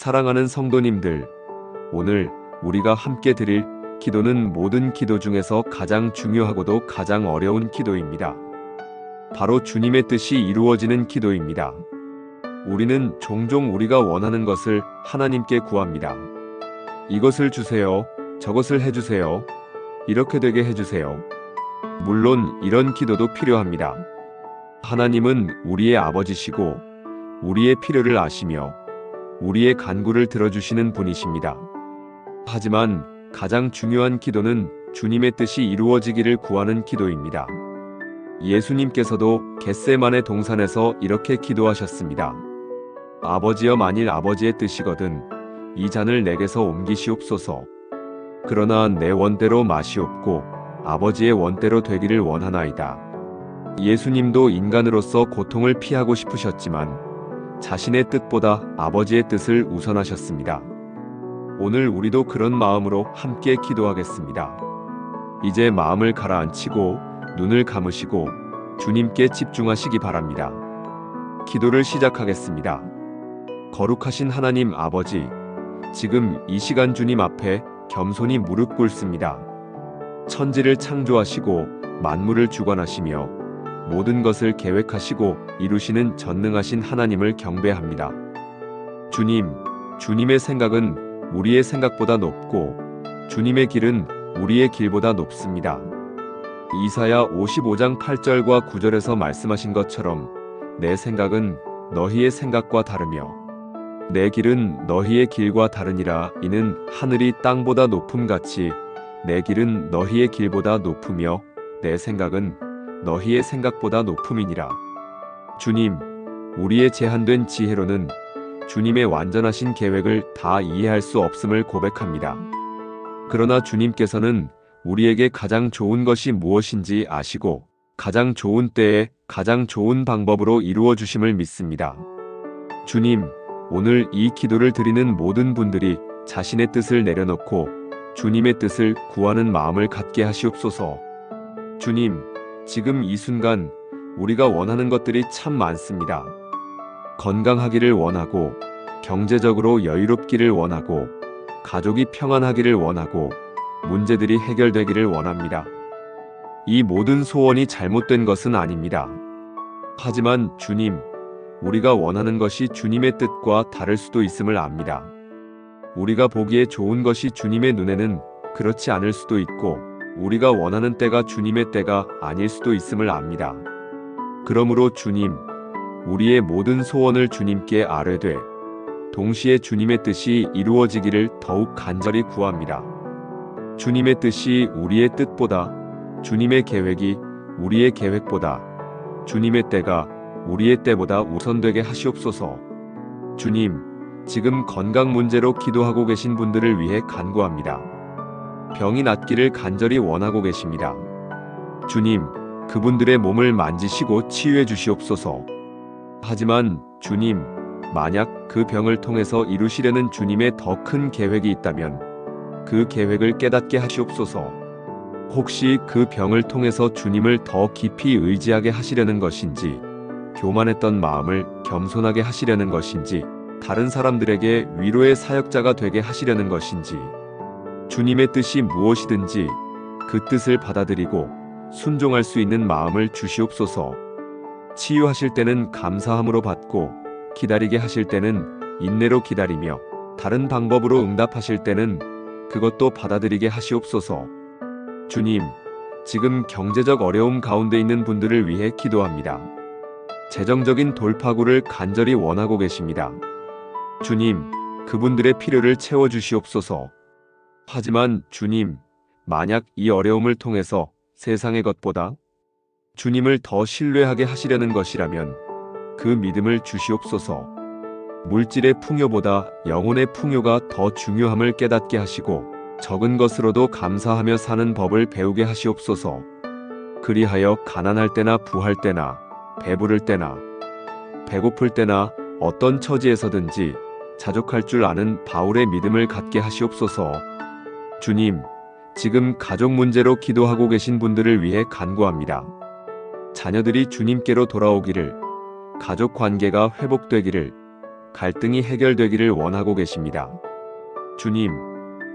사랑하는 성도님들, 오늘 우리가 함께 드릴 기도는 모든 기도 중에서 가장 중요하고도 가장 어려운 기도입니다. 바로 주님의 뜻이 이루어지는 기도입니다. 우리는 종종 우리가 원하는 것을 하나님께 구합니다. 이것을 주세요. 저것을 해주세요. 이렇게 되게 해주세요. 물론 이런 기도도 필요합니다. 하나님은 우리의 아버지시고 우리의 필요를 아시며 우리의 간구를 들어주시는 분이십니다. 하지만 가장 중요한 기도는 주님의 뜻이 이루어지기를 구하는 기도입니다. 예수님께서도 겟세마네 동산에서 이렇게 기도하셨습니다. 아버지여, 만일 아버지의 뜻이거든 이 잔을 내게서 옮기시옵소서. 그러나 내 원대로 마시옵고 아버지의 원대로 되기를 원하나이다. 예수님도 인간으로서 고통을 피하고 싶으셨지만 자신의 뜻보다 아버지의 뜻을 우선하셨습니다. 오늘 우리도 그런 마음으로 함께 기도하겠습니다. 이제 마음을 가라앉히고 눈을 감으시고 주님께 집중하시기 바랍니다. 기도를 시작하겠습니다. 거룩하신 하나님 아버지, 지금 이 시간 주님 앞에 겸손히 무릎 꿇습니다. 천지를 창조하시고 만물을 주관하시며 모든 것을 계획하시고 이루시는 전능하신 하나님을 경배합니다. 주님, 주님의 생각은 우리의 생각보다 높고 주님의 길은 우리의 길보다 높습니다. 이사야 55장 8절과 9절에서 말씀하신 것처럼 내 생각은 너희의 생각과 다르며 내 길은 너희의 길과 다르니라. 이는 하늘이 땅보다 높음같이 내 길은 너희의 길보다 높으며 내 생각은 너희의 생각보다 높음이니라. 주님, 우리의 제한된 지혜로는 주님의 완전하신 계획을 다 이해할 수 없음을 고백합니다. 그러나 주님께서는 우리에게 가장 좋은 것이 무엇인지 아시고 가장 좋은 때에 가장 좋은 방법으로 이루어 주심을 믿습니다. 주님, 오늘 이 기도를 드리는 모든 분들이 자신의 뜻을 내려놓고 주님의 뜻을 구하는 마음을 갖게 하시옵소서. 주님, 지금 이 순간 우리가 원하는 것들이 참 많습니다. 건강하기를 원하고 경제적으로 여유롭기를 원하고 가족이 평안하기를 원하고 문제들이 해결되기를 원합니다. 이 모든 소원이 잘못된 것은 아닙니다. 하지만 주님, 우리가 원하는 것이 주님의 뜻과 다를 수도 있음을 압니다. 우리가 보기에 좋은 것이 주님의 눈에는 그렇지 않을 수도 있고 우리가 원하는 때가 주님의 때가 아닐 수도 있음을 압니다. 그러므로 주님, 우리의 모든 소원을 주님께 아뢰되 동시에 주님의 뜻이 이루어지기를 더욱 간절히 구합니다. 주님의 뜻이 우리의 뜻보다, 주님의 계획이 우리의 계획보다, 주님의 때가 우리의 때보다 우선되게 하시옵소서. 주님, 지금 건강 문제로 기도하고 계신 분들을 위해 간구합니다. 병이 낫기를 간절히 원하고 계십니다. 주님, 그분들의 몸을 만지시고 치유해 주시옵소서. 하지만 주님, 만약 그 병을 통해서 이루시려는 주님의 더 큰 계획이 있다면 그 계획을 깨닫게 하시옵소서. 혹시 그 병을 통해서 주님을 더 깊이 의지하게 하시려는 것인지, 교만했던 마음을 겸손하게 하시려는 것인지, 다른 사람들에게 위로의 사역자가 되게 하시려는 것인지, 주님의 뜻이 무엇이든지 그 뜻을 받아들이고 순종할 수 있는 마음을 주시옵소서. 치유하실 때는 감사함으로 받고 기다리게 하실 때는 인내로 기다리며 다른 방법으로 응답하실 때는 그것도 받아들이게 하시옵소서. 주님, 지금 경제적 어려움 가운데 있는 분들을 위해 기도합니다. 재정적인 돌파구를 간절히 원하고 계십니다. 주님, 그분들의 필요를 채워주시옵소서. 하지만 주님, 만약 이 어려움을 통해서 세상의 것보다 주님을 더 신뢰하게 하시려는 것이라면 그 믿음을 주시옵소서. 물질의 풍요보다 영혼의 풍요가 더 중요함을 깨닫게 하시고 적은 것으로도 감사하며 사는 법을 배우게 하시옵소서. 그리하여 가난할 때나 부할 때나 배부를 때나 배고플 때나 어떤 처지에서든지 자족할 줄 아는 바울의 믿음을 갖게 하시옵소서. 주님, 지금 가족 문제로 기도하고 계신 분들을 위해 간구합니다. 자녀들이 주님께로 돌아오기를, 가족 관계가 회복되기를, 갈등이 해결되기를 원하고 계십니다. 주님,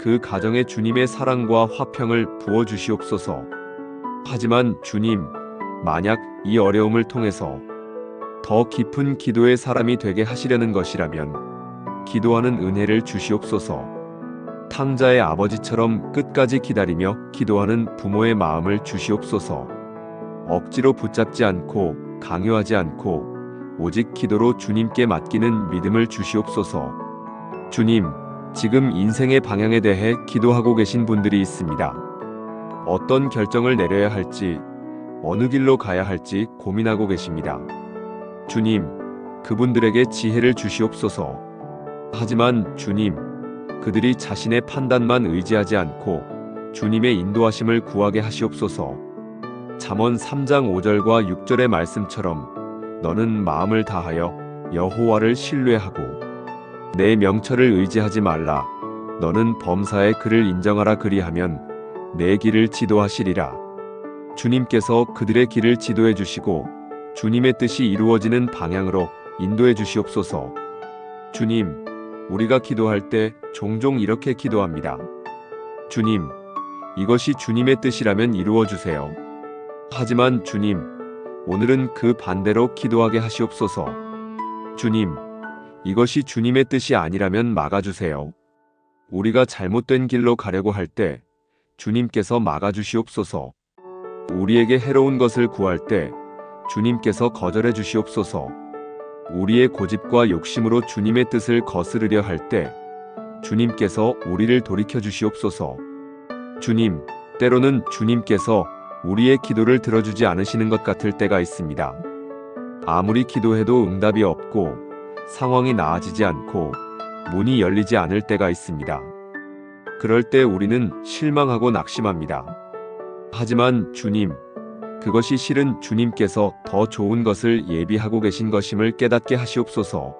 그 가정에 주님의 사랑과 화평을 부어주시옵소서. 하지만 주님, 만약 이 어려움을 통해서 더 깊은 기도의 사람이 되게 하시려는 것이라면 기도하는 은혜를 주시옵소서. 탕자의 아버지처럼 끝까지 기다리며 기도하는 부모의 마음을 주시옵소서. 억지로 붙잡지 않고 강요하지 않고 오직 기도로 주님께 맡기는 믿음을 주시옵소서. 주님, 지금 인생의 방향에 대해 기도하고 계신 분들이 있습니다. 어떤 결정을 내려야 할지, 어느 길로 가야 할지 고민하고 계십니다. 주님, 그분들에게 지혜를 주시옵소서. 하지만 주님, 그들이 자신의 판단만 의지하지 않고 주님의 인도하심을 구하게 하시옵소서. 잠언 3장 5절과 6절의 말씀처럼 너는 마음을 다하여 여호와를 신뢰하고 내 명철을 의지하지 말라. 너는 범사의 그를 인정하라. 그리하면 내 길을 지도하시리라. 주님께서 그들의 길을 지도해 주시고 주님의 뜻이 이루어지는 방향으로 인도해 주시옵소서. 주님, 우리가 기도할 때 종종 이렇게 기도합니다. 주님, 이것이 주님의 뜻이라면 이루어 주세요. 하지만 주님, 오늘은 그 반대로 기도하게 하시옵소서. 주님, 이것이 주님의 뜻이 아니라면 막아주세요. 우리가 잘못된 길로 가려고 할 때 주님께서 막아주시옵소서. 우리에게 해로운 것을 구할 때 주님께서 거절해 주시옵소서. 우리의 고집과 욕심으로 주님의 뜻을 거스르려 할 때 주님께서 우리를 돌이켜 주시옵소서. 주님, 때로는 주님께서 우리의 기도를 들어주지 않으시는 것 같을 때가 있습니다. 아무리 기도해도 응답이 없고 상황이 나아지지 않고 문이 열리지 않을 때가 있습니다. 그럴 때 우리는 실망하고 낙심합니다. 하지만 주님, 그것이 실은 주님께서 더 좋은 것을 예비하고 계신 것임을 깨닫게 하시옵소서.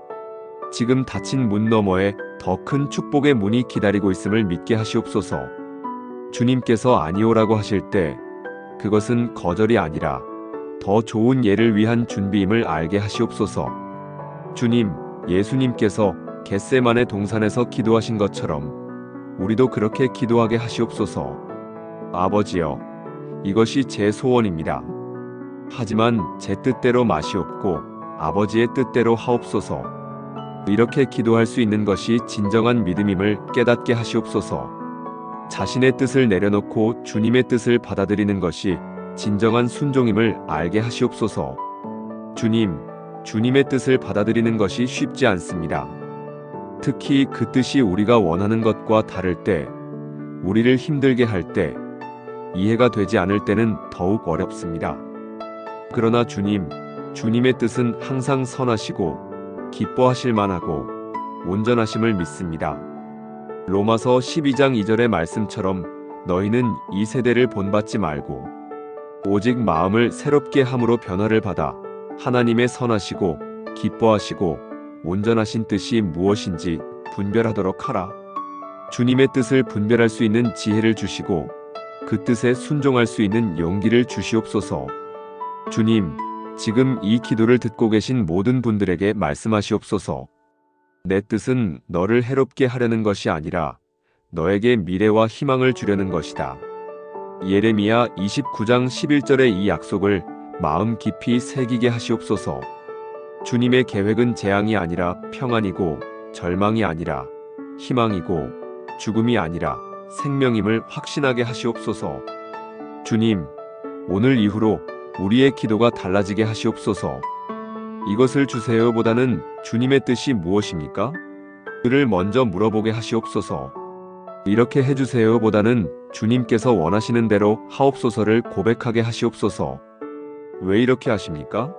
지금 닫힌 문 너머에 더 큰 축복의 문이 기다리고 있음을 믿게 하시옵소서. 주님께서 아니오라고 하실 때 그것은 거절이 아니라 더 좋은 예를 위한 준비임을 알게 하시옵소서. 주님, 예수님께서 겟세마네 동산에서 기도하신 것처럼 우리도 그렇게 기도하게 하시옵소서. 아버지여, 이것이 제 소원입니다. 하지만 제 뜻대로 마시옵고 아버지의 뜻대로 하옵소서. 이렇게 기도할 수 있는 것이 진정한 믿음임을 깨닫게 하시옵소서. 자신의 뜻을 내려놓고 주님의 뜻을 받아들이는 것이 진정한 순종임을 알게 하시옵소서. 주님, 주님의 뜻을 받아들이는 것이 쉽지 않습니다. 특히 그 뜻이 우리가 원하는 것과 다를 때, 우리를 힘들게 할 때, 이해가 되지 않을 때는 더욱 어렵습니다. 그러나 주님, 주님의 뜻은 항상 선하시고 기뻐하실 만하고 온전하심을 믿습니다. 로마서 12장 2절의 말씀처럼 너희는 이 세대를 본받지 말고 오직 마음을 새롭게 함으로 변화를 받아 하나님의 선하시고 기뻐하시고 온전하신 뜻이 무엇인지 분별하도록 하라. 주님의 뜻을 분별할 수 있는 지혜를 주시고 그 뜻에 순종할 수 있는 용기를 주시옵소서. 주님, 지금 이 기도를 듣고 계신 모든 분들에게 말씀하시옵소서. 내 뜻은 너를 해롭게 하려는 것이 아니라 너에게 미래와 희망을 주려는 것이다. 예레미야 29장 11절의 이 약속을 마음 깊이 새기게 하시옵소서. 주님의 계획은 재앙이 아니라 평안이고 절망이 아니라 희망이고 죽음이 아니라 생명임을 확신하게 하시옵소서. 주님, 오늘 이후로 우리의 기도가 달라지게 하시옵소서. 이것을 주세요보다는 주님의 뜻이 무엇입니까? 그를 먼저 물어보게 하시옵소서. 이렇게 해주세요보다는 주님께서 원하시는 대로 하옵소서를 고백하게 하시옵소서. 왜 이렇게 하십니까?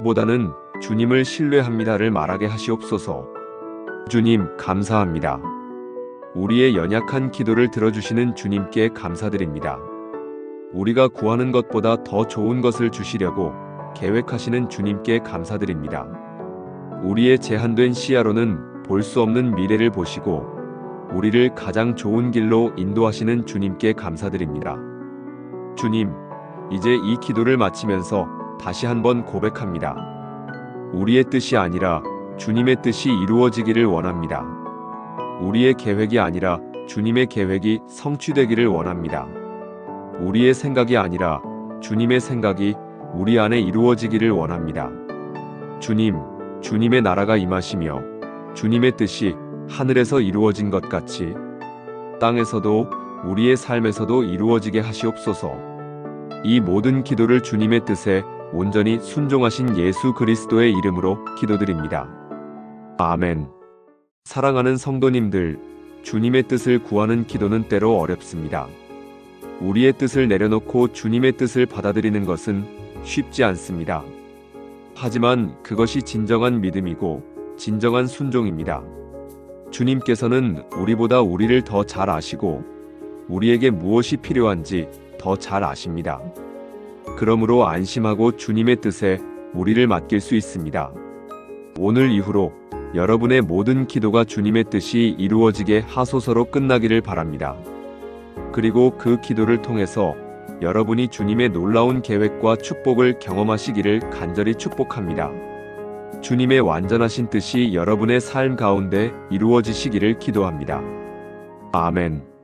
보다는 주님을 신뢰합니다를 말하게 하시옵소서. 주님, 감사합니다. 우리의 연약한 기도를 들어주시는 주님께 감사드립니다. 우리가 구하는 것보다 더 좋은 것을 주시려고 계획하시는 주님께 감사드립니다. 우리의 제한된 시야로는 볼 수 없는 미래를 보시고 우리를 가장 좋은 길로 인도하시는 주님께 감사드립니다. 주님, 이제 이 기도를 마치면서 다시 한번 고백합니다. 우리의 뜻이 아니라 주님의 뜻이 이루어지기를 원합니다. 우리의 계획이 아니라 주님의 계획이 성취되기를 원합니다. 우리의 생각이 아니라 주님의 생각이 우리 안에 이루어지기를 원합니다. 주님의 나라가 임하시며 주님의 뜻이 하늘에서 이루어진 것 같이 땅에서도 우리의 삶에서도 이루어지게 하시옵소서. 이 모든 기도를 주님의 뜻에 온전히 순종하신 예수 그리스도의 이름으로 기도드립니다. 아멘. 사랑하는 성도님들, 주님의 뜻을 구하는 기도는 때로 어렵습니다. 우리의 뜻을 내려놓고 주님의 뜻을 받아들이는 것은 쉽지 않습니다. 하지만 그것이 진정한 믿음이고 진정한 순종입니다. 주님께서는 우리보다 우리를 더 잘 아시고 우리에게 무엇이 필요한지 더 잘 아십니다. 그러므로 안심하고 주님의 뜻에 우리를 맡길 수 있습니다. 오늘 이후로 여러분의 모든 기도가 주님의 뜻이 이루어지게 하소서로 끝나기를 바랍니다. 그리고 그 기도를 통해서 여러분이 주님의 놀라운 계획과 축복을 경험하시기를 간절히 축복합니다. 주님의 완전하신 뜻이 여러분의 삶 가운데 이루어지시기를 기도합니다. 아멘.